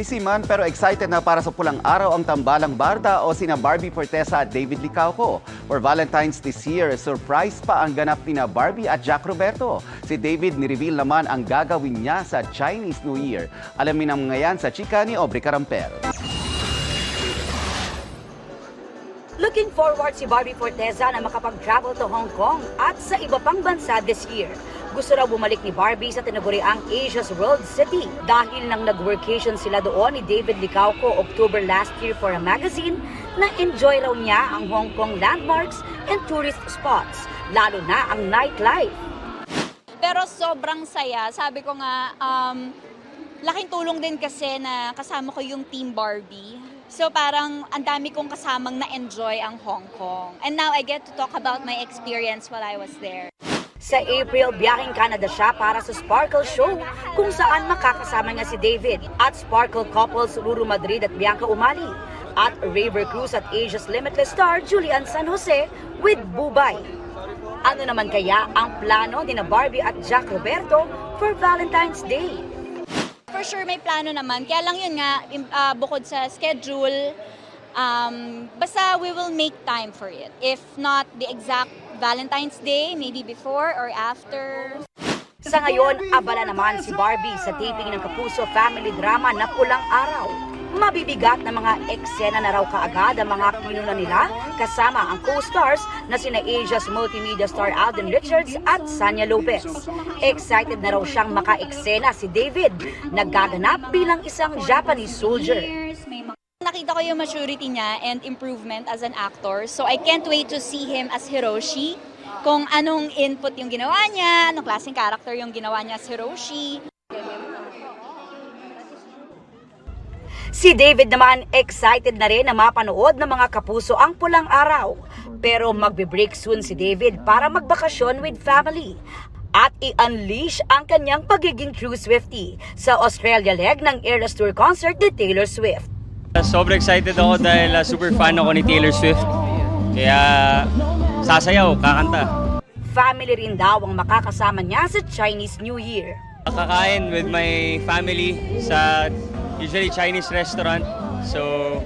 Busy man pero excited na para sa pulang araw ang tambalang Barda o sina Barbie Fortesa at David Licauco. For Valentine's this year, surprise pa ang ganap nina Barbie at Jack Roberto. Si David nireveal naman ang gagawin niya sa Chinese New Year. Alamin ang mga yan sa chika ni Aubrey Carampel. Looking forward si Barbie Fortesa na makapag-travel to Hong Kong at sa iba pang bansa this year. Gusto raw bumalik ni Barbie sa tinaguriang Asia's World City dahil nang nag-workation sila doon ni David Licauco October last year for a magazine na enjoy raw niya ang Hong Kong landmarks and tourist spots, lalo na ang nightlife. Pero sobrang saya. Sabi ko nga, laking tulong din kasi na kasama ko yung Team Barbie. So parang ang dami kong kasamang na-enjoy ang Hong Kong. And now I get to talk about my experience while I was there. Sa April, biyaheng Canada siya para sa Sparkle Show kung saan makakasama niya si David at Sparkle couples Ruru Madrid at Bianca Umali at Raver Cruz at Asia's Limitless star Julian San Jose with Bubay. Ano naman kaya ang plano ni na Barbie at Jack Roberto for Valentine's Day? For sure may plano naman. Kaya lang yun nga, bukod sa schedule, basta we will make time for it. If not the exact Valentine's Day, maybe before or after. Sa ngayon, abala naman si Barbie sa taping ng Kapuso family drama na Pulang Araw. Mabibigat na mga eksena na raw kaagad ang mga kinuna nila kasama ang co-stars na sina Asia's multimedia star Alden Richards at Sanya Lopez. Excited na raw siyang maka-eksena si David, naggaganap bilang isang Japanese soldier. Nakita ko yung maturity niya and improvement as an actor. So I can't wait to see him as Hiroshi. Kung anong input yung ginawa niya, anong klaseng character yung ginawa niya as Hiroshi. Si David naman excited na rin na mapanood ng mga kapuso ang Pulang Araw. Pero magbe-break soon si David para magbakasyon with family at i-unleash ang kanyang pagiging true Swiftie sa Australia leg ng Eras Tour concert ni Taylor Swift. Sobrang excited ako dahil super fan ako ni Taylor Swift. Kaya sasayaw, kakanta. Family rin daw ang makakasama niya sa Chinese New Year. Kakain with my family sa usually Chinese restaurant. So,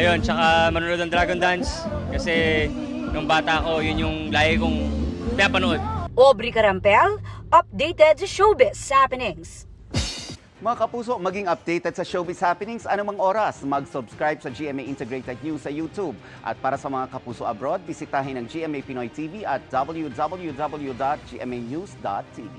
ayun, tsaka manonood ng Dragon Dance. Kasi nung bata ako, yun yung lagi kong pinapanood. Aubrey Carampel, updated sa showbiz happenings. Mga kapuso, maging updated sa showbiz happenings anumang oras. Mag-subscribe sa GMA Integrated News sa YouTube. At para sa mga kapuso abroad, bisitahin ang GMA Pinoy TV at www.gmanews.tv.